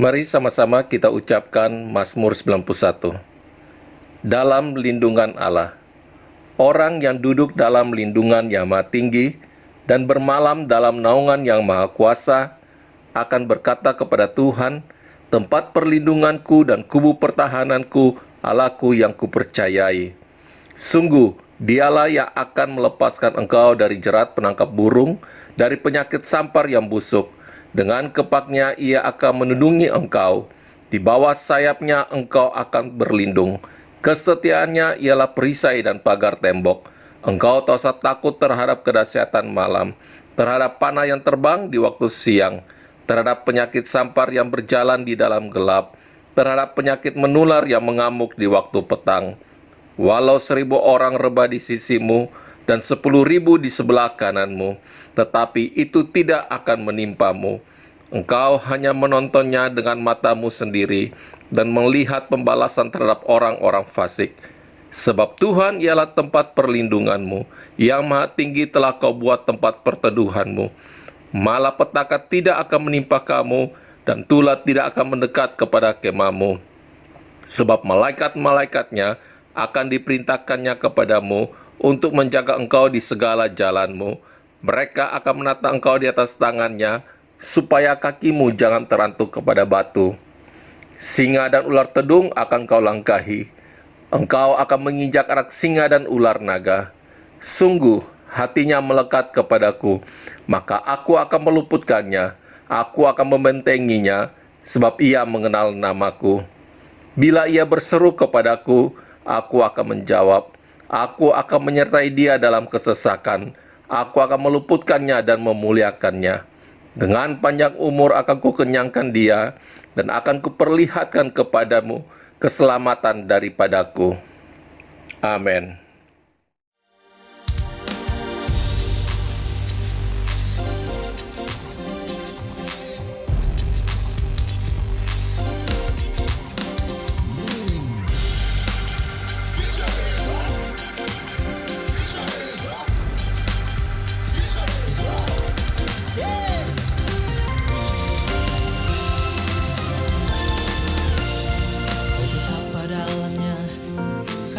Mari sama-sama kita ucapkan Mazmur 91. Dalam lindungan Allah. Orang yang duduk dalam lindungan yang maha tinggi dan bermalam dalam naungan yang maha kuasa akan berkata kepada Tuhan, tempat perlindunganku dan kubu pertahananku, Allahku yang kupercayai. Sungguh, dialah yang akan melepaskan engkau dari jerat penangkap burung, dari penyakit sampar yang busuk. Dengan kepaknya ia akan melindungi engkau. Di bawah sayapnya engkau akan berlindung. Kesetiaannya ialah perisai dan pagar tembok. Engkau tak usah takut terhadap kedahsyatan malam, terhadap panah yang terbang di waktu siang, terhadap penyakit sampar yang berjalan di dalam gelap, terhadap penyakit menular yang mengamuk di waktu petang. Walau 1.000 orang rebah di sisimu dan 10.000 di sebelah kananmu, tetapi itu tidak akan menimpamu. Engkau hanya menontonnya dengan matamu sendiri dan melihat pembalasan terhadap orang-orang fasik. Sebab Tuhan ialah tempat perlindunganmu, yang maha tinggi telah kau buat tempat perteduhanmu. Malapetaka tidak akan menimpa kamu, dan tulah tidak akan mendekat kepada kemahmu. Sebab malaikat-malaikatnya akan diperintahkannya kepadamu untuk menjaga engkau di segala jalanmu. Mereka akan menata engkau di atas tangannya, supaya kakimu jangan terantuk kepada batu. Singa dan ular tedung akan kau langkahi. Engkau akan menginjak anak singa dan ular naga. Sungguh, hatinya melekat kepadaku, maka aku akan meluputkannya. Aku akan membentenginya, sebab ia mengenal namaku. Bila ia berseru kepadaku, aku akan menjawab. Aku akan menyertai dia dalam kesesakan. Aku akan meluputkannya dan memuliakannya. Dengan panjang umur akan kukenyangkan dia, dan akan kuperlihatkan kepadamu keselamatan daripadaku. Amin.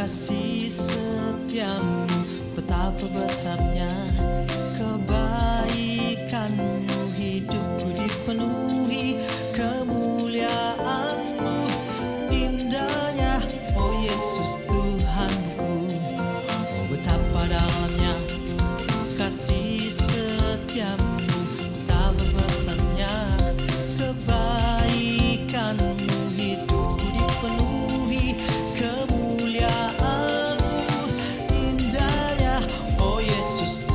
Kasih setiamu, betapa besarnya kebaikanmu, hidupku dipenuhi kemuliaanmu, indahnya, oh Yesus Tuhanku. Oh betapa dalamnya kasih setiamu, betapa besarnya kebaikanmu, hidupku dipenuhi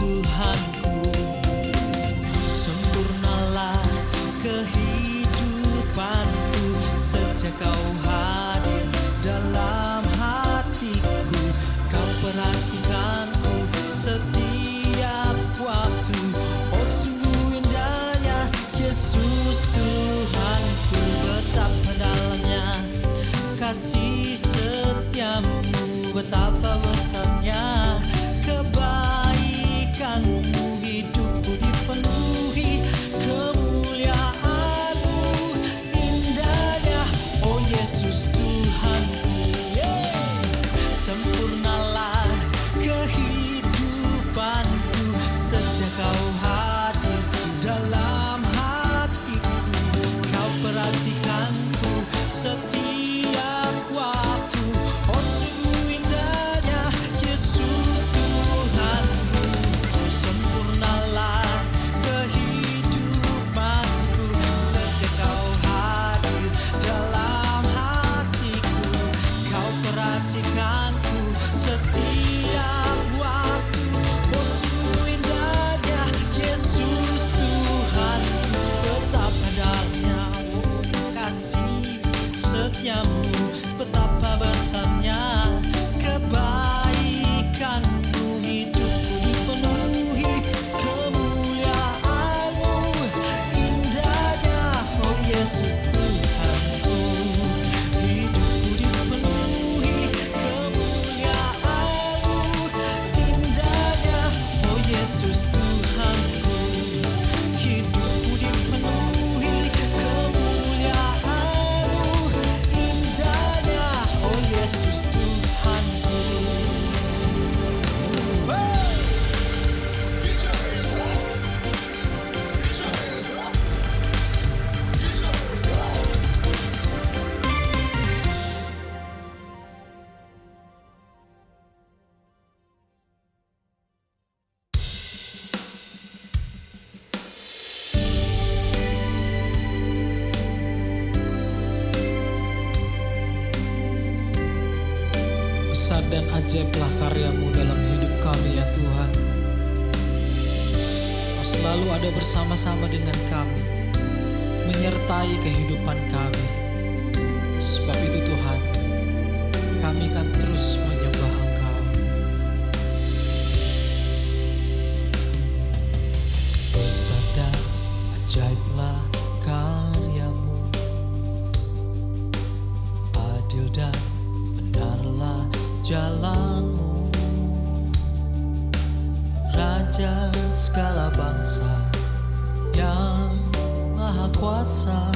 Tuhanku. Sempurnalah kehidupanku sejak kau hadir dalam hatiku. Kau perhatikanku setiap waktu. Oh sungguh indahnya Yesus Tuhanku. Betapa dalamnya kasih setiamu, betapa besarnya kebaikanmu, hidupku dipenuhi kemuliaanmu, indahnya, oh Yesus Tuhanku. Sempurnalah kehidupanku sejak kau hadir dalam hatiku. Kau perhatikanku setiap waktu. Oh sungguh indahnya Dahsyat dan ajaiblah karya-Mu dalam hidup kami ya Tuhan. Kau selalu ada bersama-sama dengan kami, menyertai kehidupan kami. Sebab itu Tuhan, kami akan terus menyembah Engkau. Dahsyat dan ajaiblah karya-Mu, adil dan benarlah jalan-Mu, Raja segala bangsa yang maha kuasa,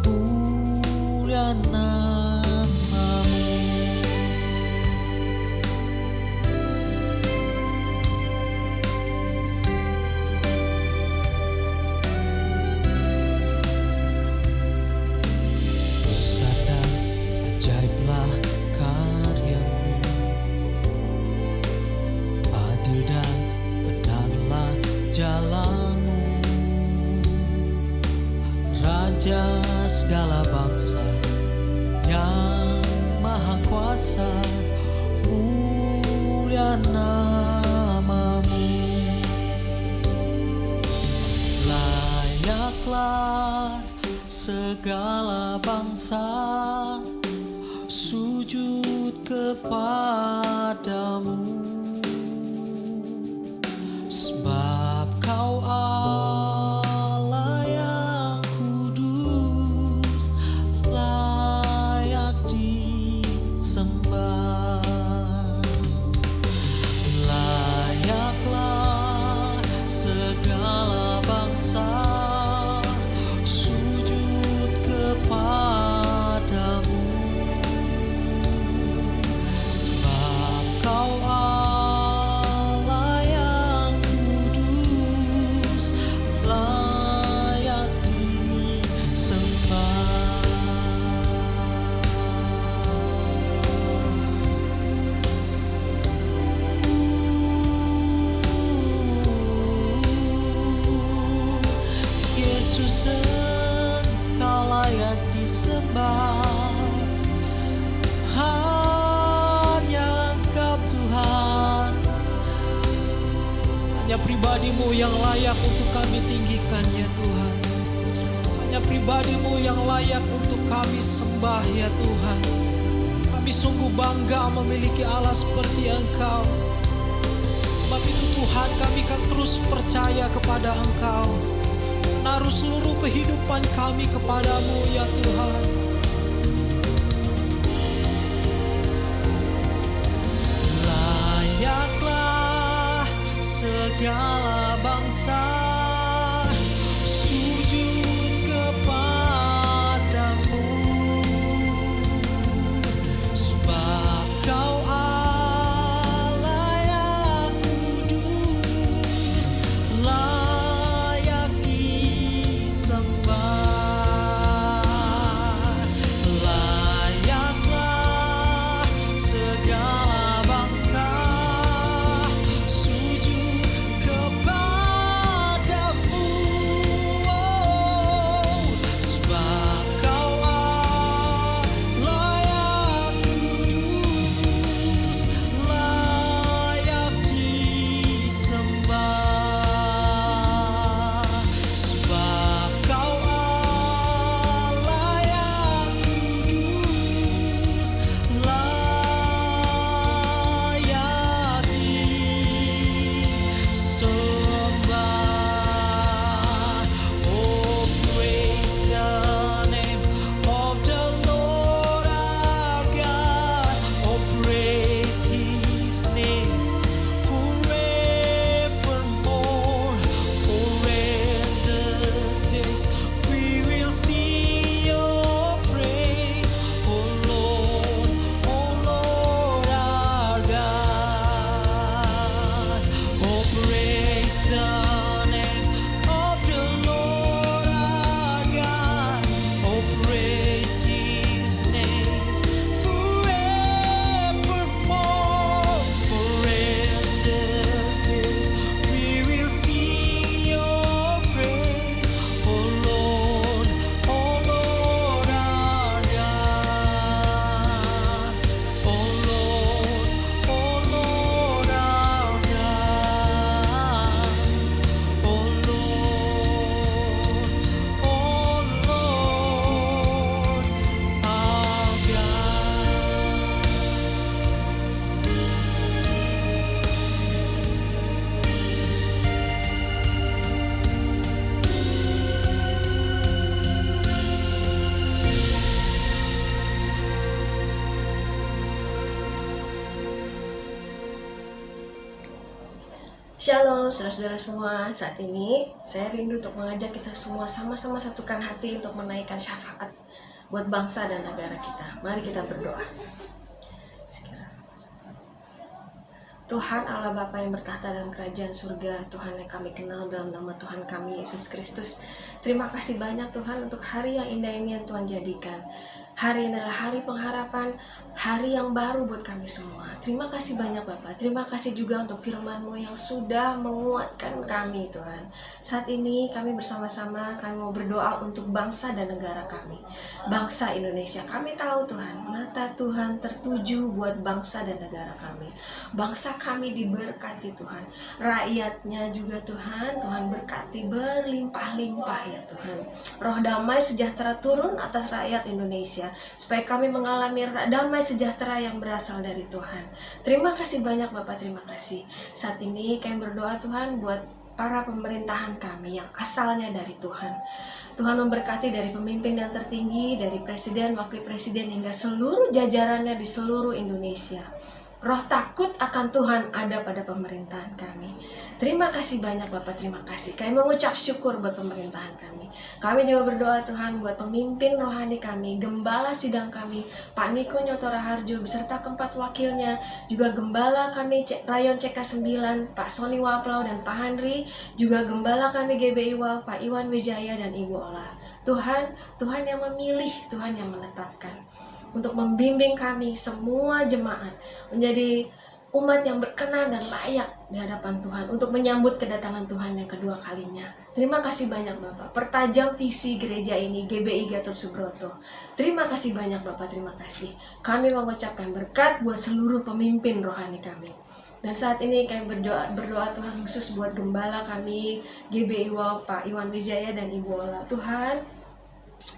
mulia nama-Mu. Dahsyat dan ajaiblah karya-Mu, adil dan benarlah jalan-Mu, Raja segala bangsa yang maha kuasa, mulia nama-Mu. Layaklah segala bangsa sujud kepadamu, sebab Kau Allah yang kudus, layak disembah. Layaklah segala bangsa sujud kepadamu, sebab Kau Allah yang kudus, layak disembah. Yesus, Engkau layak disembah. Hanya Engkau Tuhan, hanya pribadi-Mu yang layak untuk kami tinggikan ya Tuhan. Hanya pribadi-Mu yang layak untuk kami sembah ya Tuhan. Kami sungguh bangga memiliki Allah seperti Engkau. Sebab itu Tuhan, kami akan terus percaya kepada Engkau, menaruh seluruh kehidupan kami kepadamu ya Tuhan. Layaklah segala bangsa sujud kepadamu, sebab Kau Allah yang kudus, layak disembah. Shalom saudara-saudara semua, saat ini saya rindu untuk mengajak kita semua sama-sama satukan hati untuk menaikkan syafaat buat bangsa dan negara kita. Mari kita berdoa. Tuhan Allah Bapa yang bertahta dalam kerajaan surga, Tuhan yang kami kenal dalam nama Tuhan kami Yesus Kristus. Terima kasih banyak Tuhan untuk hari yang indah ini yang Tuhan jadikan. Hari ini adalah hari pengharapan, hari yang baru buat kami semua. Terima kasih banyak Bapak. Terima kasih juga untuk firman-Mu yang sudah menguatkan kami Tuhan. Saat ini kami bersama-sama kami mau berdoa untuk bangsa dan negara kami. Bangsa Indonesia. Kami tahu Tuhan, mata Tuhan tertuju buat bangsa dan negara kami. Bangsa kami diberkati Tuhan. Rakyatnya juga Tuhan, Tuhan berkati berlimpah-limpah ya Tuhan. Roh damai sejahtera turun atas rakyat Indonesia, supaya kami mengalami damai sejahtera yang berasal dari Tuhan. Terima kasih banyak Bapak, terima kasih. Saat ini kami berdoa Tuhan buat para pemerintahan kami yang asalnya dari Tuhan. Tuhan memberkati dari pemimpin yang tertinggi, dari presiden, wakil presiden, hingga seluruh jajarannya di seluruh Indonesia. Roh takut akan Tuhan ada pada pemerintahan kami. Terima kasih banyak Bapak, terima kasih. Kami mengucap syukur buat pemerintahan kami. Kami juga berdoa Tuhan buat pemimpin rohani kami, gembala sidang kami, Pak Niko Nyoto Raharjo beserta keempat wakilnya, juga gembala kami Rayon CK9, Pak Sony Waplau dan Pak Handri, juga gembala kami GBI WAU, Pak Iwan Wijaya dan Ibu Ola. Tuhan yang memilih, Tuhan yang menetapkan untuk membimbing kami semua jemaat menjadi umat yang berkenan dan layak di hadapan Tuhan untuk menyambut kedatangan Tuhan yang kedua kalinya. Terima kasih banyak Bapak. Pertajam visi gereja ini GBI Gatot Subroto. Terima kasih banyak Bapak, terima kasih. Kami mengucapkan berkat buat seluruh pemimpin rohani kami. Dan saat ini kami berdoa Tuhan khusus buat gembala kami GBI WAU, Pak Iwan Wijaya dan Ibu Ola. Tuhan,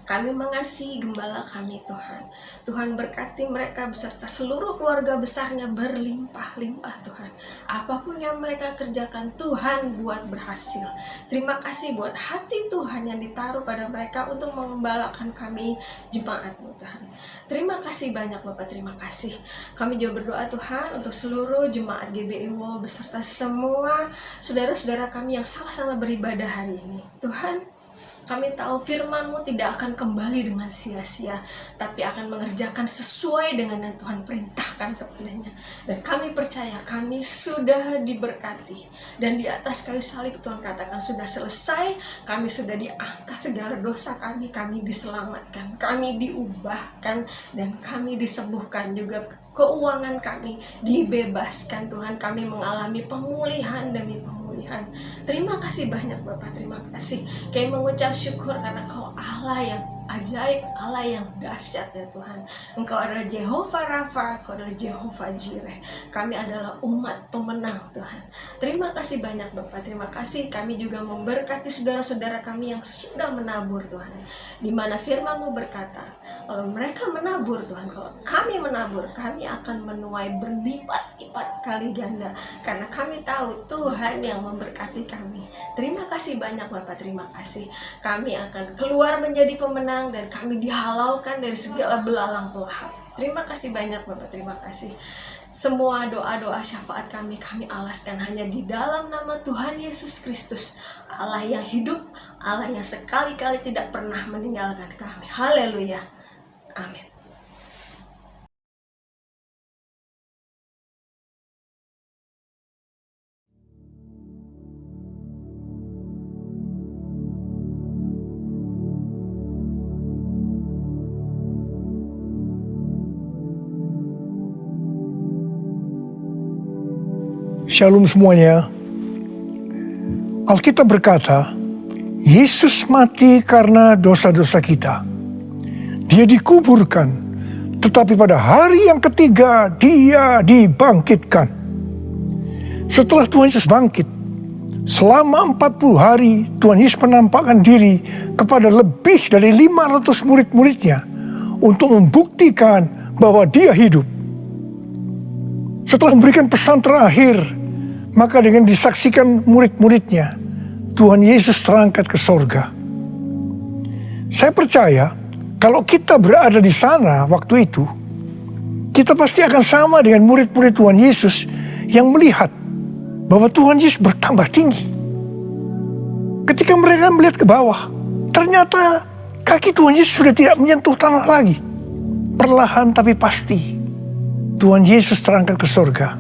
kami mengasihi gembala kami Tuhan. Tuhan berkati mereka beserta seluruh keluarga besarnya berlimpah-limpah Tuhan. Apapun yang mereka kerjakan Tuhan buat berhasil. Terima kasih buat hati Tuhan yang ditaruh pada mereka untuk mengembalakan kami jemaat-Mu Tuhan. Terima kasih banyak Bapak, terima kasih. Kami juga berdoa Tuhan untuk seluruh jemaat GBI WAU beserta semua saudara-saudara kami yang sama-sama beribadah hari ini. Tuhan, kami tahu firman-Mu tidak akan kembali dengan sia-sia, tapi akan mengerjakan sesuai dengan yang Tuhan perintahkan kepadanya. Dan kami percaya kami sudah diberkati. Dan di atas kayu salib Tuhan katakan sudah selesai, kami sudah diangkat segala dosa kami diselamatkan, kami diubahkan, dan kami disembuhkan juga. Keuangan kami dibebaskan Tuhan, kami mengalami pemulihan demi pemulihan. Terima kasih banyak Bapak, terima kasih. Kami mengucap syukur karena Kau Allah yang ajaib, Allah yang dahsyat ya Tuhan. Engkau adalah Jehovah Rafa, Engkau adalah Jehovah Jireh. Kami adalah umat pemenang Tuhan. Terima kasih banyak Bapak, terima kasih. Kami juga memberkati saudara-saudara kami yang sudah menabur Tuhan. Di mana firman-Mu berkata, kalau mereka menabur Tuhan, kalau kami menabur, kami akan menuai berlipat-lipat kali ganda. Karena kami tahu Tuhan yang memberkati kami. Terima kasih banyak Bapak, terima kasih. Kami akan keluar menjadi pemenang dan kami dihalaukan dari segala belalang pelahap. Terima kasih banyak Bapak, terima kasih. Semua doa-doa syafaat kami alaskan hanya di dalam nama Tuhan Yesus Kristus, Allah yang hidup, Allah yang sekali-kali tidak pernah meninggalkan kami. Haleluya. Amin. Shalom semuanya. Alkitab berkata, Yesus mati karena dosa-dosa kita. Dia dikuburkan, tetapi pada hari yang ketiga Dia dibangkitkan. Setelah Tuhan Yesus bangkit, selama 40 hari Tuhan Yesus menampakkan diri kepada lebih dari 500 murid-muridnya untuk membuktikan bahwa Dia hidup. Setelah memberikan pesan terakhir, maka dengan disaksikan murid-muridnya, Tuhan Yesus terangkat ke sorga. Saya percaya, kalau kita berada di sana waktu itu, kita pasti akan sama dengan murid-murid Tuhan Yesus yang melihat bahwa Tuhan Yesus bertambah tinggi. Ketika mereka melihat ke bawah, ternyata kaki Tuhan Yesus sudah tidak menyentuh tanah lagi. Perlahan tapi pasti, Tuhan Yesus terangkat ke surga.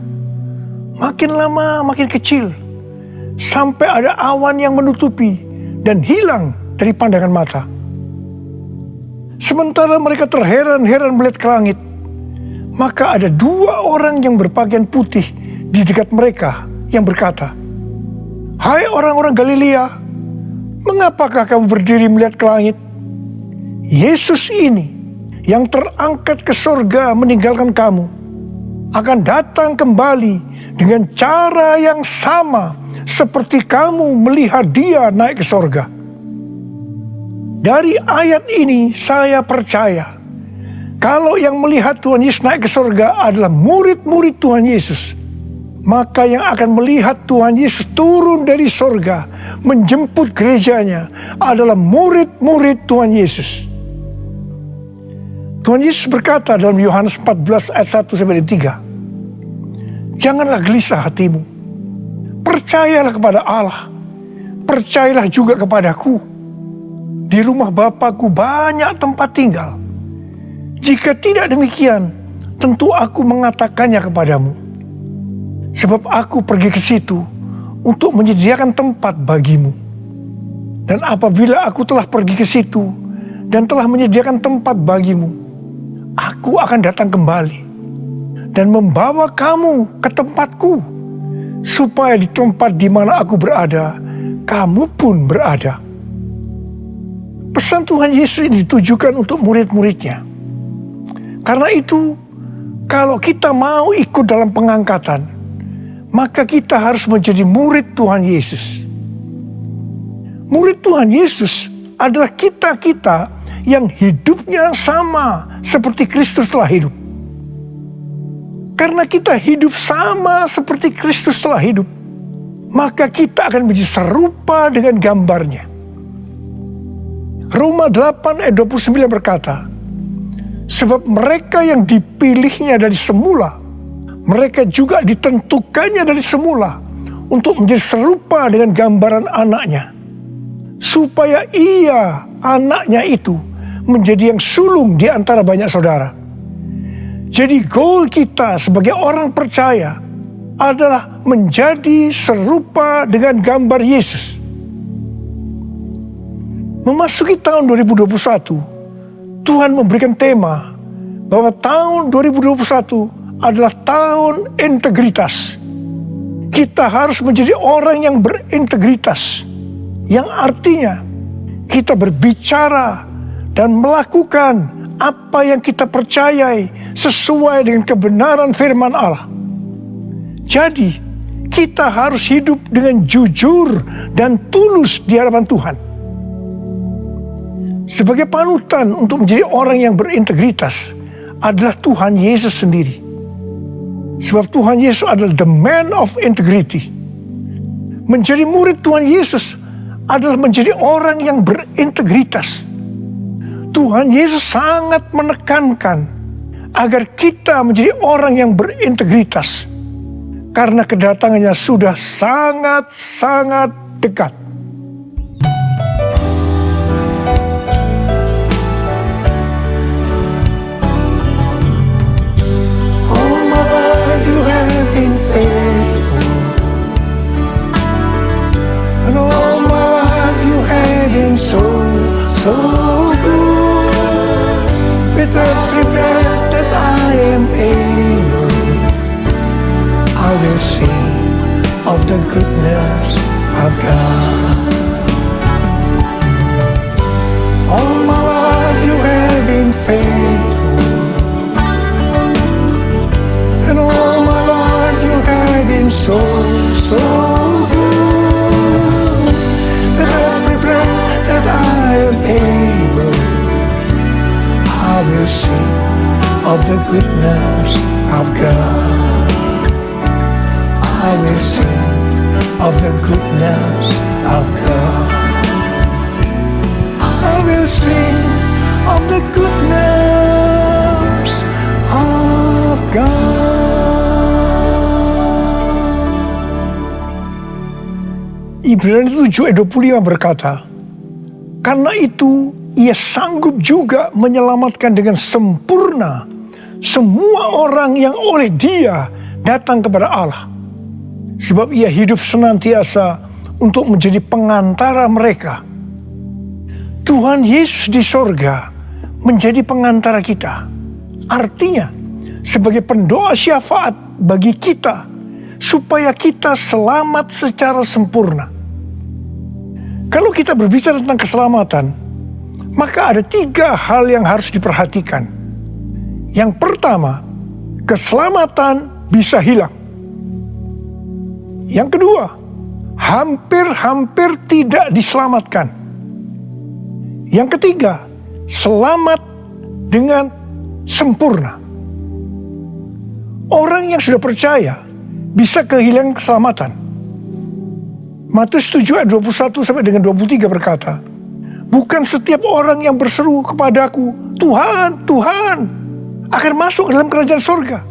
Makin lama makin kecil, sampai ada awan yang menutupi dan hilang dari pandangan mata. Sementara mereka terheran-heran melihat ke langit, maka ada 2 orang yang berpakaian putih di dekat mereka yang berkata, "Hai orang-orang Galilea, mengapakah kamu berdiri melihat ke langit? Yesus ini yang terangkat ke surga meninggalkan kamu, akan datang kembali dengan cara yang sama seperti kamu melihat dia naik ke surga." Dari ayat ini saya percaya kalau yang melihat Tuhan Yesus naik ke surga adalah murid-murid Tuhan Yesus, maka yang akan melihat Tuhan Yesus turun dari surga menjemput gerejanya adalah murid-murid Tuhan Yesus. Tuhan Yesus berkata dalam Yohanes 14 ayat 1-3, "Janganlah gelisah hatimu, percayalah kepada Allah, percayalah juga kepadaku. Di rumah Bapa-Ku banyak tempat tinggal. Jika tidak demikian, tentu Aku mengatakannya kepadamu. Sebab Aku pergi ke situ untuk menyediakan tempat bagimu. Dan apabila Aku telah pergi ke situ dan telah menyediakan tempat bagimu, Aku akan datang kembali dan membawa kamu ke tempatku, supaya di tempat di mana Aku berada, kamu pun berada." Pesan Tuhan Yesus ini ditujukan untuk murid-muridnya. Karena itu, kalau kita mau ikut dalam pengangkatan, maka kita harus menjadi murid Tuhan Yesus. Murid Tuhan Yesus adalah kita-kita yang hidupnya sama seperti Kristus telah hidup. Karena kita hidup sama seperti Kristus telah hidup, maka kita akan menjadi serupa dengan gambarnya. Roma 8 ayat 29 berkata, "Sebab mereka yang dipilihnya dari semula, mereka juga ditentukannya dari semula untuk menjadi serupa dengan gambaran anaknya, supaya ia, anaknya itu, menjadi yang sulung di antara banyak saudara." Jadi goal kita sebagai orang percaya adalah menjadi serupa dengan gambar Yesus. Memasuki tahun 2021, Tuhan memberikan tema bahwa tahun 2021 adalah tahun integritas. Kita harus menjadi orang yang berintegritas, yang artinya kita berbicara dan melakukan apa yang kita percayai sesuai dengan kebenaran firman Allah. Jadi, kita harus hidup dengan jujur dan tulus di hadapan Tuhan. Sebagai panutan untuk menjadi orang yang berintegritas adalah Tuhan Yesus sendiri. Sebab Tuhan Yesus adalah the man of integrity. Menjadi murid Tuhan Yesus adalah menjadi orang yang berintegritas. Tuhan Yesus sangat menekankan agar kita menjadi orang yang berintegritas, karena kedatangannya sudah sangat-sangat dekat. So good, with every breath that I am able, I will sing of the goodness of God. All my life you have been faithful, and all my life you have been so good. With every breath that I am able, I will sing of the goodness of God. I will sing of the goodness of God. I will sing of the goodness of God. Ibrani 7 ayat 25 berkata, karena itu ia sanggup juga menyelamatkan dengan sempurna semua orang yang oleh dia datang kepada Allah. Sebab ia hidup senantiasa untuk menjadi pengantara mereka. Tuhan Yesus di sorga menjadi pengantara kita. Artinya, sebagai pendoa syafaat bagi kita, supaya kita selamat secara sempurna. Kalau kita berbicara tentang keselamatan, maka ada 3 hal yang harus diperhatikan. Yang pertama, keselamatan bisa hilang. Yang kedua, hampir-hampir tidak diselamatkan. Yang ketiga, selamat dengan sempurna. Orang yang sudah percaya bisa kehilangan keselamatan. Matius 7 ayat 21 sampai dengan 23 berkata, bukan setiap orang yang berseru kepadaku, Tuhan, Tuhan, akan masuk ke dalam kerajaan sorga,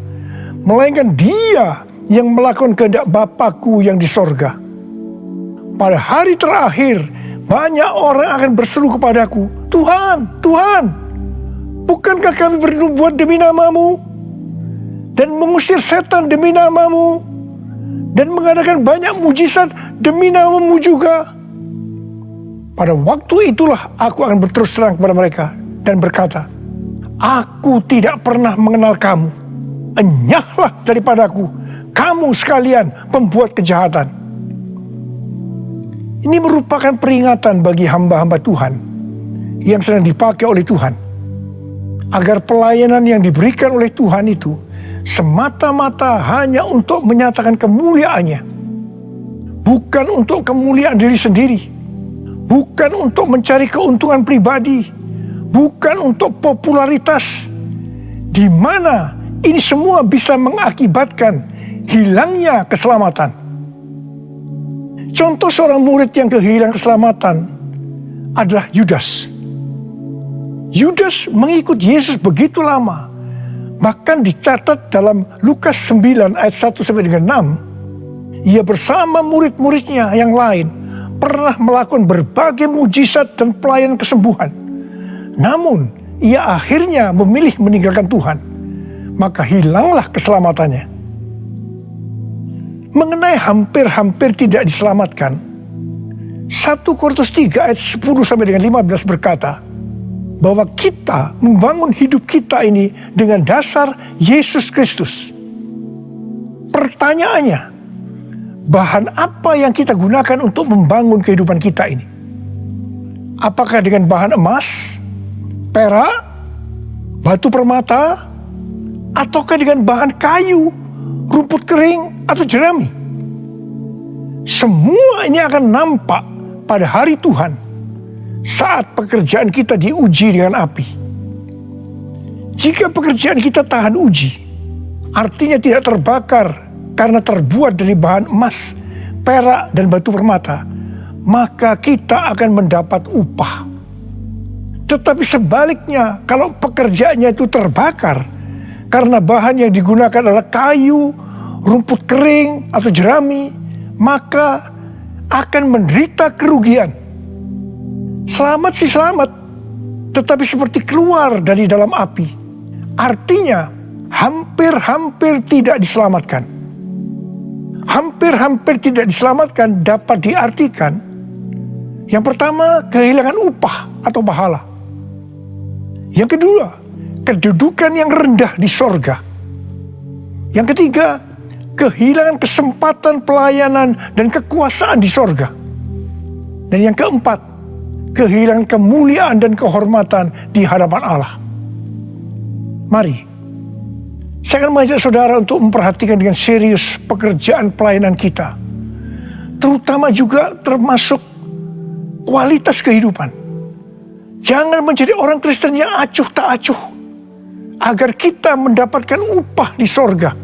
melainkan dia yang melakukan kehendak Bapakku yang di sorga. Pada hari terakhir, banyak orang akan berseru kepadaku, Tuhan, Tuhan, bukankah kami bernubuat demi namamu, dan mengusir setan demi namamu, dan mengadakan banyak mujizat demi namamu juga? Pada waktu itulah aku akan berterus terang kepada mereka dan berkata, aku tidak pernah mengenal kamu. Enyahlah daripadaku, kamu sekalian pembuat kejahatan. Ini merupakan peringatan bagi hamba-hamba Tuhan yang sedang dipakai oleh Tuhan, agar pelayanan yang diberikan oleh Tuhan itu semata-mata hanya untuk menyatakan kemuliaannya, bukan untuk kemuliaan diri sendiri, bukan untuk mencari keuntungan pribadi, bukan untuk popularitas, di mana ini semua bisa mengakibatkan hilangnya keselamatan. Contoh seorang murid yang kehilangan keselamatan adalah Yudas. Yudas mengikut Yesus begitu lama, bahkan dicatat dalam Lukas 9 ayat 1 sampai dengan 6, ia bersama murid-muridnya yang lain pernah melakukan berbagai mujizat dan pelayanan kesembuhan. Namun, ia akhirnya memilih meninggalkan Tuhan, maka hilanglah keselamatannya. Mengenai hampir-hampir tidak diselamatkan, 1 Korintus 3 ayat 10 sampai dengan 15 berkata, bahwa kita membangun hidup kita ini dengan dasar Yesus Kristus. Pertanyaannya, bahan apa yang kita gunakan untuk membangun kehidupan kita ini? Apakah dengan bahan emas, perak, batu permata, ataukah dengan bahan kayu, rumput kering, atau jerami? Semua ini akan nampak pada hari Tuhan saat pekerjaan kita diuji dengan api. Jika pekerjaan kita tahan uji, artinya tidak terbakar karena terbuat dari bahan emas, perak, dan batu permata, maka kita akan mendapat upah. Tetapi sebaliknya, kalau pekerjaannya itu terbakar karena bahan yang digunakan adalah kayu, rumput kering, atau jerami, maka akan menderita kerugian. Selamat sih selamat, tetapi seperti keluar dari dalam api. Artinya, hampir-hampir tidak diselamatkan. Hampir-hampir tidak diselamatkan dapat diartikan, yang pertama, kehilangan upah atau pahala. Yang kedua, kedudukan yang rendah di sorga. Yang ketiga, kehilangan kesempatan pelayanan dan kekuasaan di sorga. Dan yang keempat, kehilangan kemuliaan dan kehormatan di hadapan Allah. Mari, saya akan mengajak saudara untuk memperhatikan dengan serius pekerjaan pelayanan kita, terutama juga termasuk kualitas kehidupan. Jangan menjadi orang Kristen yang acuh tak acuh, agar kita mendapatkan upah di sorga.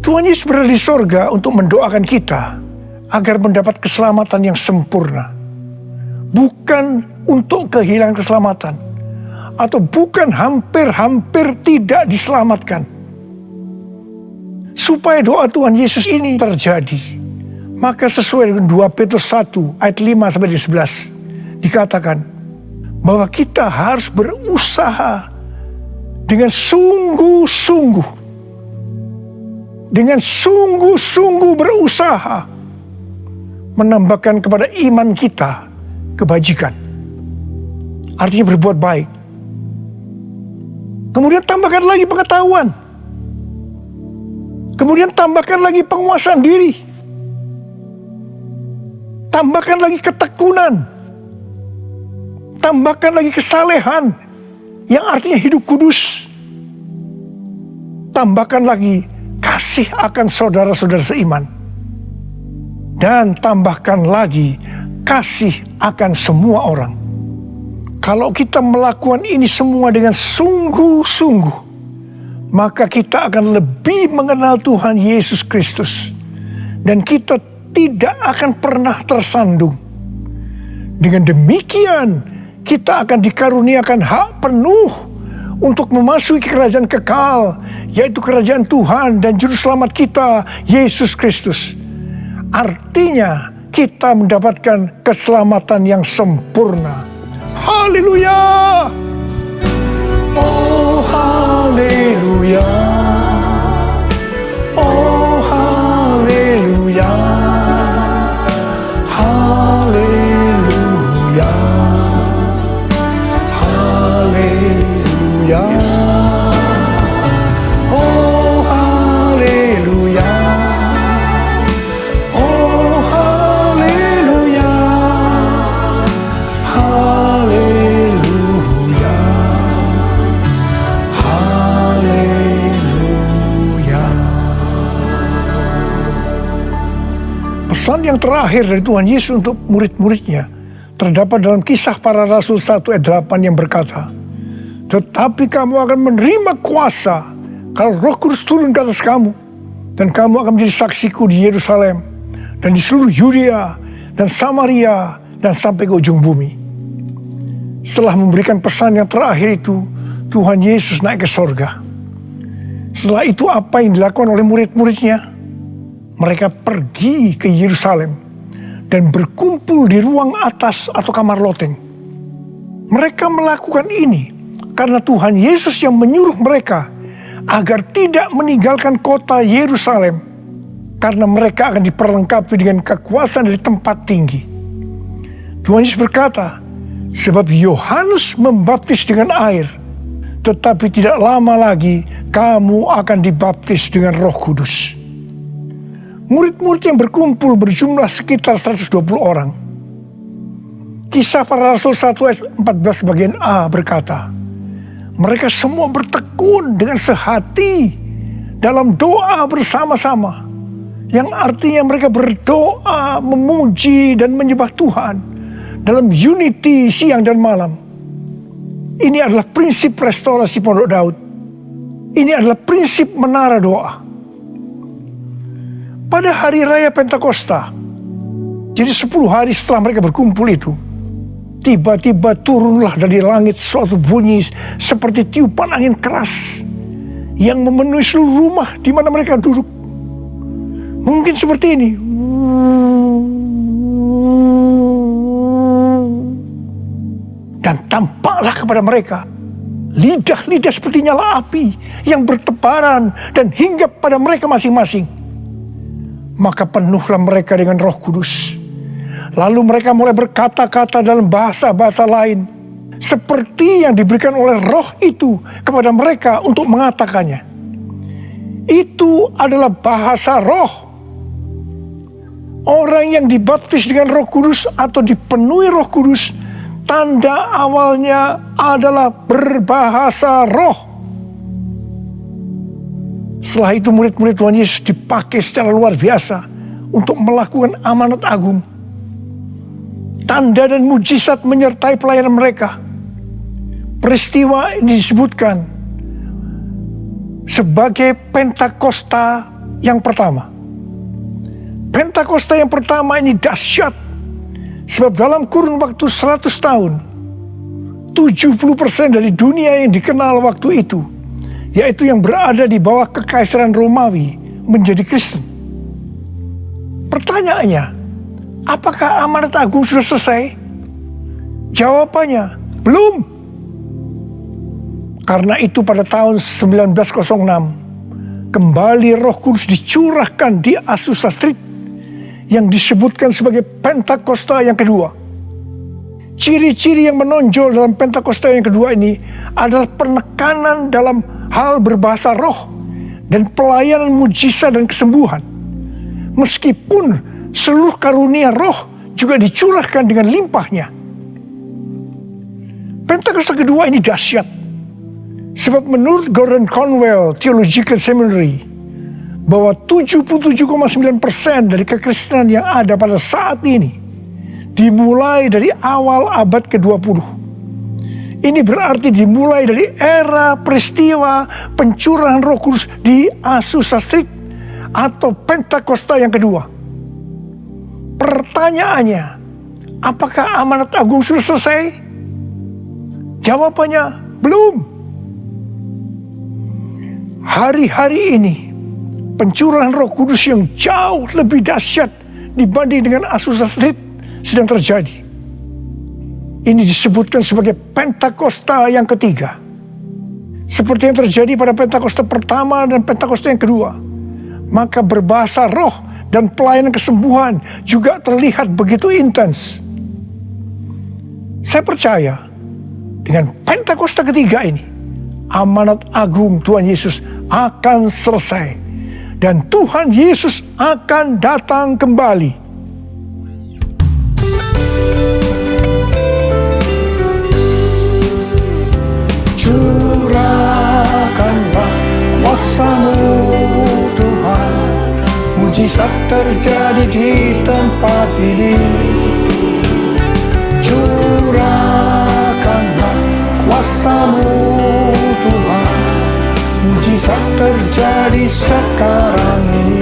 Tuhan Yesus berada di sorga untuk mendoakan kita agar mendapat keselamatan yang sempurna. Bukan untuk kehilangan keselamatan, atau bukan hampir-hampir tidak diselamatkan. Supaya doa Tuhan Yesus ini terjadi, Maka sesuai dengan 2 Petrus 1 ayat 5 sampai 11 dikatakan bahwa kita harus berusaha dengan sungguh-sungguh. Dengan sungguh-sungguh berusaha menambahkan kepada iman kita kebajikan. Artinya berbuat baik. Kemudian tambahkan lagi pengetahuan. Kemudian tambahkan lagi penguasaan diri. Tambahkan lagi ketekunan. Tambahkan lagi kesalehan yang artinya hidup kudus. Tambahkan lagi kasih akan saudara-saudara seiman. Dan tambahkan lagi kasih akan semua orang. Kalau kita melakukan ini semua dengan sungguh-sungguh, maka kita akan lebih mengenal Tuhan Yesus Kristus. Dan kita tidak akan pernah tersandung. Dengan demikian, kita akan dikaruniakan hak penuh untuk memasuki kerajaan kekal, yaitu kerajaan Tuhan dan Juru Selamat kita, Yesus Kristus. Artinya, kita mendapatkan keselamatan yang sempurna. Haleluya! Oh, haleluya! Oh, haleluya! Haleluya! Haleluya! Oh, haleluya! Oh, haleluya! Haleluya! Haleluya! Pesan yang terakhir dari Tuhan Yesus untuk murid-muridnya terdapat dalam Kisah Para Rasul 1 ayat 8 yang berkata, "Tetapi kamu akan menerima kuasa kalau Roh Kudus turun ke atas kamu, dan kamu akan menjadi saksiku di Yerusalem dan di seluruh Yudea dan Samaria dan sampai ke ujung bumi." Setelah memberikan pesan yang terakhir itu, Tuhan Yesus naik ke sorga. Setelah itu apa yang dilakukan oleh murid-muridnya? Mereka pergi ke Yerusalem dan berkumpul di ruang atas atau kamar loteng. Mereka melakukan ini karena Tuhan Yesus yang menyuruh mereka agar tidak meninggalkan kota Yerusalem, karena mereka akan diperlengkapi dengan kekuasaan dari tempat tinggi. Tuhan Yesus berkata, "Sebab Yohanes membaptis dengan air, tetapi tidak lama lagi kamu akan dibaptis dengan Roh Kudus." Murid-murid yang berkumpul berjumlah sekitar 120 orang. Kisah Para Rasul 1 ayat 14 bagian A berkata, mereka semua bertekun dengan sehati dalam doa bersama-sama. Yang artinya mereka berdoa, memuji dan menyembah Tuhan dalam unity siang dan malam. Ini adalah prinsip restorasi Pondok Daud. Ini adalah prinsip menara doa. Pada hari raya Pentakosta, jadi 10 hari setelah mereka berkumpul itu, tiba-tiba turunlah dari langit suatu bunyi seperti tiupan angin keras yang memenuhi seluruh rumah di mana mereka duduk. Mungkin seperti ini. Dan tampaklah kepada mereka lidah-lidah seperti nyala api yang bertebaran dan hinggap pada mereka masing-masing. Maka penuhlah mereka dengan Roh Kudus. Lalu mereka mulai berkata-kata dalam bahasa-bahasa lain, seperti yang diberikan oleh Roh itu kepada mereka untuk mengatakannya. Itu adalah bahasa Roh. Orang yang dibaptis dengan Roh Kudus atau dipenuhi Roh Kudus, tanda awalnya adalah berbahasa Roh. Setelah itu murid-murid Tuhan Yesus dipakai secara luar biasa untuk melakukan amanat agung. Tanda dan mujizat menyertai pelayanan mereka. Peristiwa ini disebutkan sebagai Pentakosta yang pertama. Pentakosta yang pertama ini dahsyat, sebab dalam kurun waktu 100 tahun, 70% dari dunia yang dikenal waktu itu, yaitu yang berada di bawah kekaisaran Romawi, menjadi Kristen. Pertanyaannya, apakah amanat agung sudah selesai? Jawabannya, belum. Karena itu pada tahun 1906, kembali Roh Kudus dicurahkan di Azusa Street yang disebutkan sebagai Pentakosta yang kedua. Ciri-ciri yang menonjol dalam Pentakosta yang kedua ini adalah penekanan dalam hal berbahasa roh dan pelayanan mujizat dan kesembuhan. Meskipun seluruh karunia roh juga dicurahkan dengan limpahnya. Pentakosta kedua ini dahsyat. Sebab menurut Gordon Conwell Theological Seminary, bahwa 77,9% dari kekristenan yang ada pada saat ini dimulai dari awal abad ke-20. Ini berarti dimulai dari era peristiwa pencurahan Roh Kudus di Azusa Street atau Pentakosta yang kedua. Pertanyaannya, apakah amanat agung sudah selesai? Jawabannya, belum. Hari-hari ini, pencurahan Roh Kudus yang jauh lebih dahsyat dibanding dengan Azusa Street sedang terjadi. Ini disebutkan sebagai Pentakosta yang ketiga. Seperti yang terjadi pada Pentakosta pertama dan Pentakosta yang kedua. Maka berbahasa roh dan pelayanan kesembuhan juga terlihat begitu intens. Saya percaya dengan Pentakosta ketiga ini, amanat agung Tuhan Yesus akan selesai. Dan Tuhan Yesus akan datang kembali. Curahkanlah kuasa-Mu Tuhan, mujizat terjadi di tempat ini. Curahkanlah kuasa-Mu Tuhan, mujizat terjadi sekarang ini.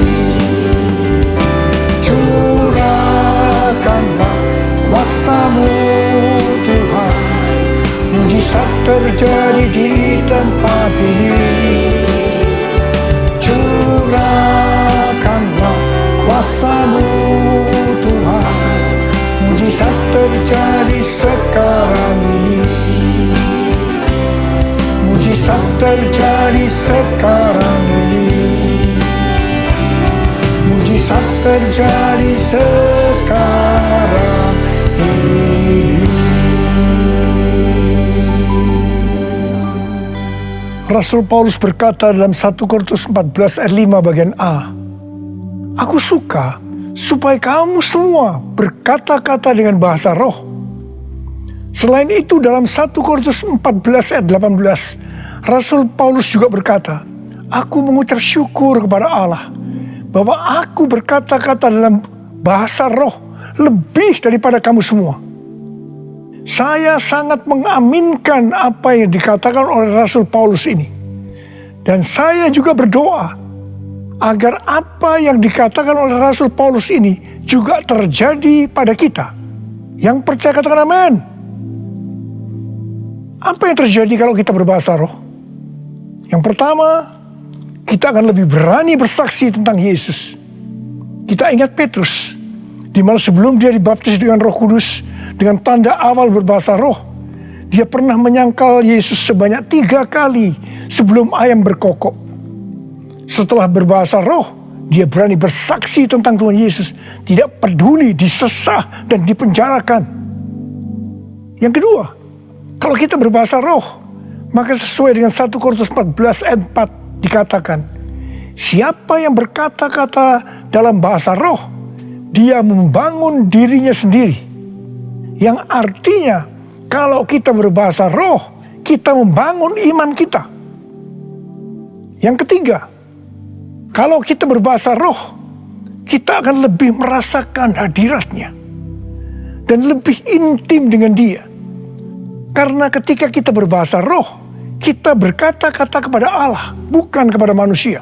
Curahkanlah kuasa-Mu Tuhan, mujizat terjadi di tempat ini. Curahkanlah kuasa-Mu Tuhan, mujizat terjadi sekarang ini. Mujizat terjadi sekarang ini. Mujizat terjadi sekarang ini. Rasul Paulus berkata dalam 1 Korintus 14 ayat 5 bagian A, "Aku suka supaya kamu semua berkata-kata dengan bahasa roh." Selain itu dalam 1 Korintus 14 ayat 18, Rasul Paulus juga berkata, "Aku mengucap syukur kepada Allah bahwa aku berkata-kata dalam bahasa roh lebih daripada kamu semua." Saya sangat mengaminkan apa yang dikatakan oleh Rasul Paulus ini. Dan saya juga berdoa agar apa yang dikatakan oleh Rasul Paulus ini juga terjadi pada kita. Yang percaya katakan amin. Apa yang terjadi kalau kita berbahasa roh? Yang pertama, kita akan lebih berani bersaksi tentang Yesus. Kita ingat Petrus, di mana sebelum dia dibaptis dengan Roh Kudus, dengan tanda awal berbahasa roh, dia pernah menyangkal Yesus sebanyak 3 kali sebelum ayam berkokok. Setelah berbahasa roh, dia berani bersaksi tentang Tuhan Yesus, tidak peduli disesah dan dipenjarakan. Yang kedua, kalau kita berbahasa roh, maka sesuai dengan 1 Korintus 14 ayat 4 dikatakan, siapa yang berkata-kata dalam bahasa roh, dia membangun dirinya sendiri. Yang artinya, kalau kita berbahasa roh, kita membangun iman kita. Yang ketiga, kalau kita berbahasa roh, kita akan lebih merasakan hadiratnya. Dan lebih intim dengan dia. Karena ketika kita berbahasa roh, kita berkata-kata kepada Allah, bukan kepada manusia.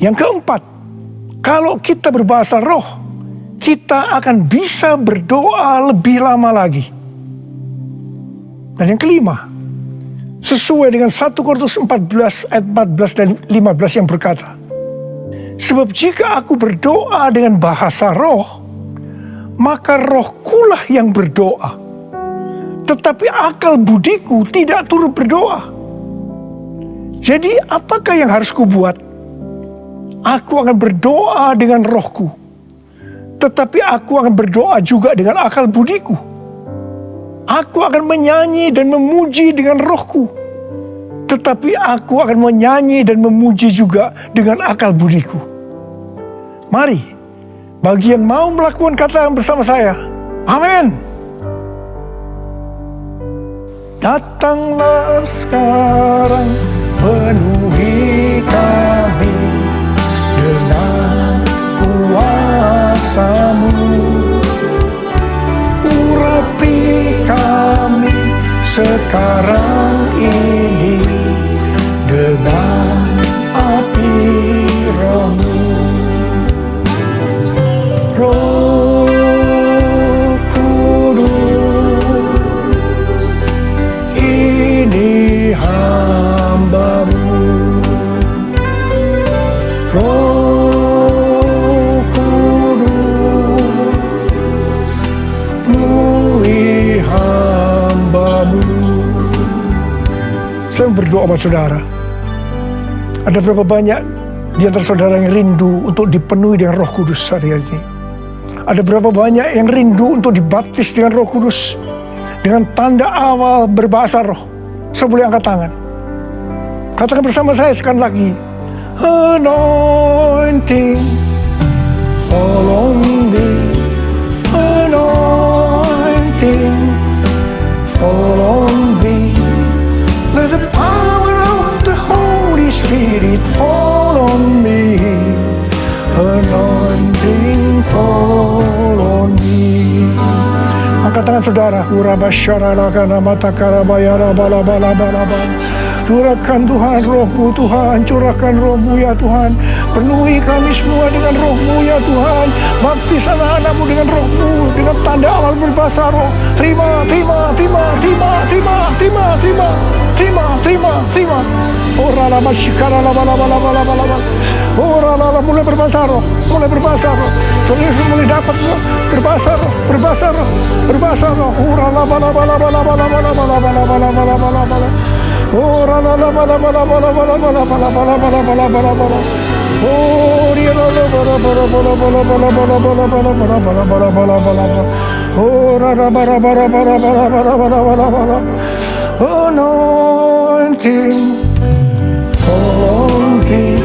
Yang keempat, kalau kita berbahasa roh, kita akan bisa berdoa lebih lama lagi. Dan yang kelima, sesuai dengan 1 Korintus 14 ayat 14 dan 15 yang berkata, Sebab jika aku berdoa dengan bahasa roh, maka rohkulah yang berdoa. Tetapi akal budiku tidak turut berdoa. Jadi apakah yang harus kubuat? Aku akan berdoa dengan rohku, tetapi aku akan berdoa juga dengan akal budiku. Aku akan menyanyi dan memuji dengan rohku, tetapi aku akan menyanyi dan memuji juga dengan akal budiku. Mari, bagi yang mau melakukan kata bersama saya, amin. Datanglah sekarang, penuhi kami dengan kuasa-Mu. Urapi kami sekarang ini dengan api Roh-Mu. Roh Kudus, ini hamba-Mu. Roh Kudus, penuhi hamba-Mu. Saya berdoa sama saudara. Ada berapa banyak di antara saudara yang rindu untuk dipenuhi dengan Roh Kudus hari ini? Ada berapa banyak yang rindu untuk dibaptis dengan Roh Kudus, dengan tanda awal berbahasa roh? Saya boleh angkat tangan. Katakan bersama saya sekali lagi. Anointing fall on me. Anointing fall on me. Let the power of the Holy Spirit fall on me. Anointing fall on me. Angkat tangan saudara. Urabasyaralakana matakarabayara bala-bala-bala-bala. Curahkan Tuhan Roh-Mu Tuhan, curahkan Roh-Mu ya Tuhan. Penuhi kami semua dengan Roh-Mu ya Tuhan. Baptis anak-anak-Mu dengan Roh-Mu, dengan tanda awal berbahasa roh. Terima. Ora la masyikara la bala. Ora la mulai berbahasa roh. Saudara mulai dapat berbahasa roh. Ora la bala. Ora la bala. Oh, dia la bala. Ora la bala. Anointing fall on me.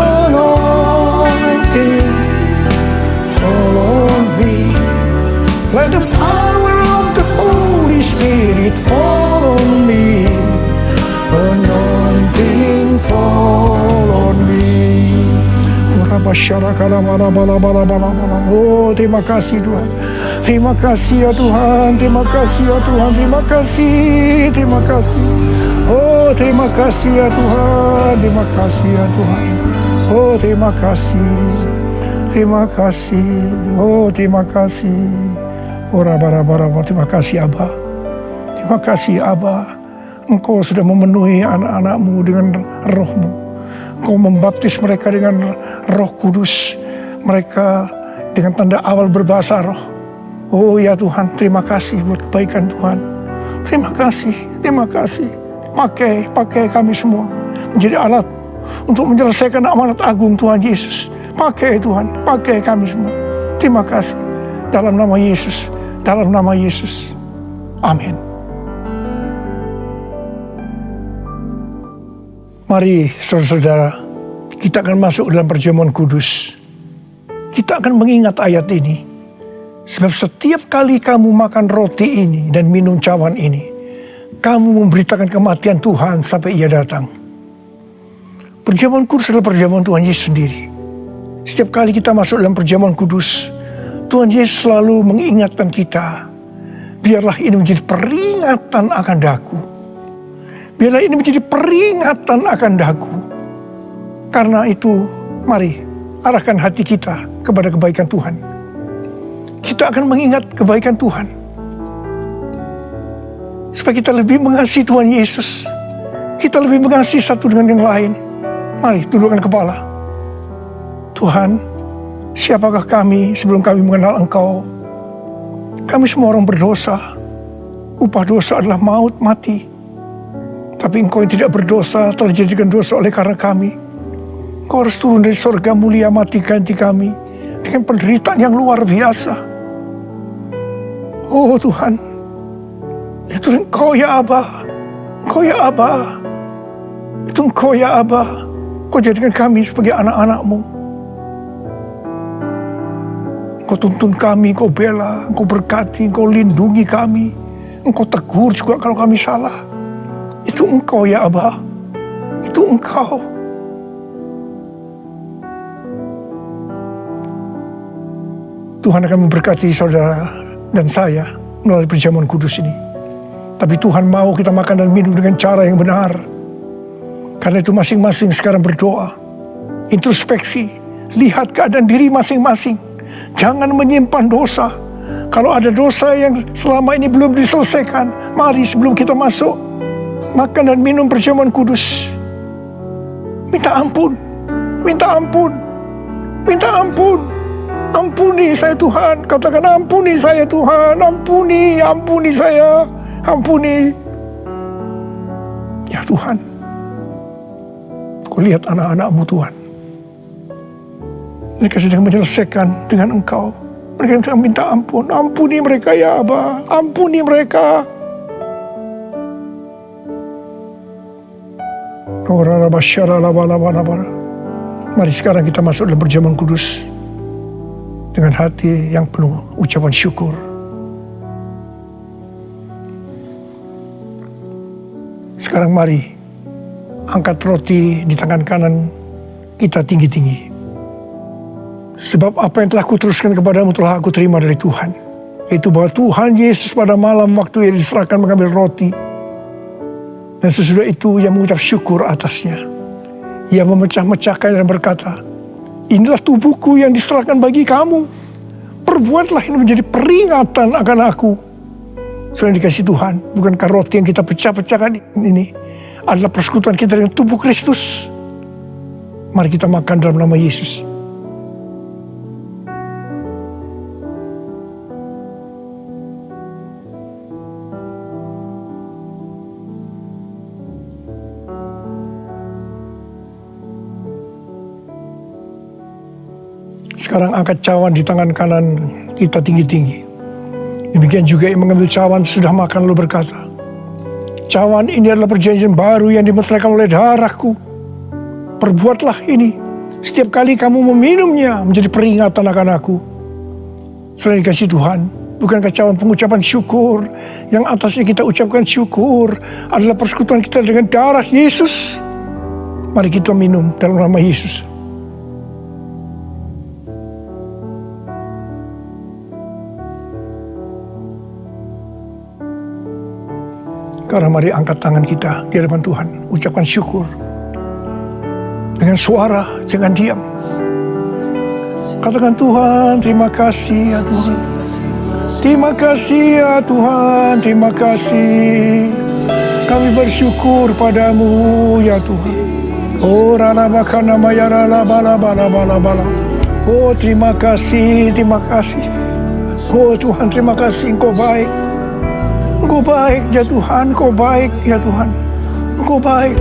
Anointing fall on me. Let the power of the Holy Spirit fall on me. Anointing fall on me. Oh, terima kasih Tuhan. Terima kasih ya Tuhan. Terima kasih. Oh, terima kasih ya Tuhan. Oh, terima kasih. Oh, terima kasih Abba. Terima kasih Abba. Engkau sudah memenuhi anak-anak-Mu dengan Roh-Mu. Engkau membaptis mereka dengan Roh Kudus. Mereka dengan tanda awal berbahasa roh. Oh ya Tuhan, terima kasih buat kebaikan Tuhan. Terima kasih. Pakai kami semua menjadi alat untuk menyelesaikan amanat agung Tuhan Yesus. Pakai Tuhan, pakai kami semua. Terima kasih. Dalam nama Yesus. Amin. Mari saudara-saudara, kita akan masuk dalam perjamuan kudus. Kita akan mengingat ayat ini. Sebab setiap kali kamu makan roti ini dan minum cawan ini, kamu memberitakan kematian Tuhan sampai Ia datang. Perjamuan kudus adalah perjamuan Tuhan Yesus sendiri. Setiap kali kita masuk dalam perjamuan kudus, Tuhan Yesus selalu mengingatkan kita, biarlah ini menjadi peringatan akan daku. Biarlah ini menjadi peringatan akan daku. Karena itu, mari arahkan hati kita kepada kebaikan Tuhan. Kita akan mengingat kebaikan Tuhan. Supaya kita lebih mengasihi Tuhan Yesus. Kita lebih mengasihi satu dengan yang lain. Mari tundukkan kepala. Tuhan, siapakah kami sebelum kami mengenal Engkau? Kami semua orang berdosa. Upah dosa adalah maut, mati. Tapi Engkau yang tidak berdosa telah dijadikan dosa oleh karena kami. Engkau harus turun dari surga mulia, mati ganti kami dengan penderitaan yang luar biasa. Oh Tuhan, itu Engkau ya Aba. Engkau ya Aba. Itu Engkau ya Aba. Engkau jadikan kami sebagai anak-anak-Mu. Engkau tuntun kami, Engkau bela, Engkau berkati, Engkau lindungi kami. Engkau tegur juga kalau kami salah. Itu Engkau ya Aba. Itu Engkau. Tuhan akan memberkati saudara dan saya melalui perjamuan kudus ini. Tapi Tuhan mau kita makan dan minum dengan cara yang benar. Karena itu masing-masing sekarang berdoa. Introspeksi. Lihat keadaan diri masing-masing. Jangan menyimpan dosa. Kalau ada dosa yang selama ini belum diselesaikan, mari sebelum kita masuk makan dan minum perjamuan kudus, minta ampun, minta ampun, minta ampun. Ampuni saya Tuhan, katakan ampuni saya Tuhan, ampuni, ampuni saya, ampuni. Ya Tuhan, Kau lihat anak-anak-Mu Tuhan. Mereka sedang menyelesaikan dengan Engkau. Mereka sedang minta ampun. Ampuni mereka ya Aba. Ampuni mereka. Mari sekarang kita masuk dalam perjamuan kudus dengan hati yang penuh ucapan syukur. Sekarang mari angkat roti di tangan kanan kita tinggi-tinggi. Sebab apa yang telah kuteruskan kepadamu telah aku terima dari Tuhan. Yaitu bahwa Tuhan Yesus pada malam waktu ia diserahkan mengambil roti. Dan sesudah itu ia mengucap syukur atasnya. Ia memecah-mecahkan dan berkata, inilah tubuhku yang diserahkan bagi kamu. Perbuatlah ini menjadi peringatan akan aku. Saudara dikasih Tuhan, bukankah roti yang kita pecah-pecahkan ini adalah persekutuan kita dengan tubuh Kristus? Mari kita makan dalam nama Yesus. Sekarang angkat cawan di tangan kanan kita tinggi-tinggi. Demikian juga yang mengambil cawan sudah makan lalu berkata, cawan ini adalah perjanjian baru yang dimeteraikan oleh darahku. Perbuatlah ini setiap kali kamu meminumnya menjadi peringatan akan aku. Selain dikasih Tuhan, bukankah cawan pengucapan syukur yang atasnya kita ucapkan syukur adalah persekutuan kita dengan darah Yesus? Mari kita minum dalam nama Yesus. Karena mari angkat tangan kita di hadapan Tuhan. Ucapkan syukur. Dengan suara, jangan diam. Katakan Tuhan, terima kasih ya Tuhan. Terima kasih ya Tuhan, terima kasih. Kami bersyukur padamu ya Tuhan. Oh rana bakana mayara la bala bala bala bala. Oh terima kasih, terima kasih. Oh Tuhan, terima kasih, Engkau baik. Engkau baik ya Tuhan, Engkau baik ya Tuhan. Engkau baik.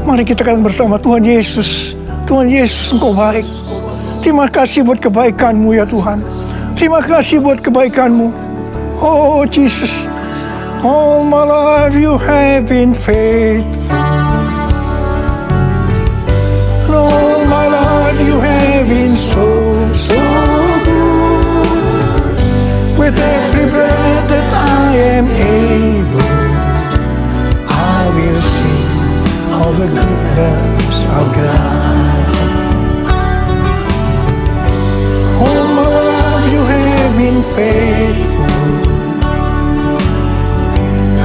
Mari kita katakan bersama, Tuhan Yesus. Tuhan Yesus, Engkau baik. Terima kasih buat kebaikan-Mu ya Tuhan. Terima kasih buat kebaikan-Mu. Oh Jesus. All my life you have been faithful. All my life you have been so good. With every breath that I am able, I will sing all the goodness of God. All my life you have been faithful,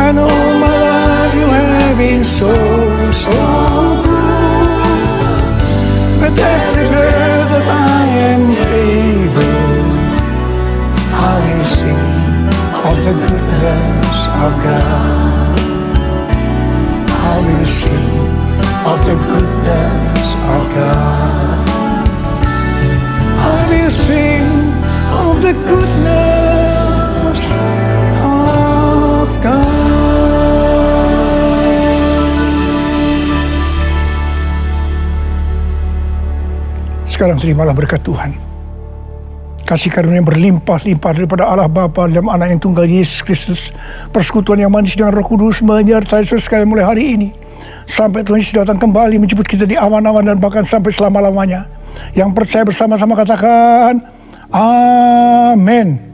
and all my life you have been so good. With every breath that I am able, I will sing of the goodness of God. I will sing of the goodness Sekarang terimalah berkat Tuhan. Kasih karunia yang berlimpah-limpah daripada Allah Bapa dalam Anak yang tunggal Yesus Kristus. Persekutuan yang manis dengan Roh Kudus menyertai saudara sekalian mulai hari ini. Sampai Tuhan Yesus datang kembali menjemput kita di awan-awan dan bahkan sampai selama-lamanya. Yang percaya bersama-sama katakan, Amin.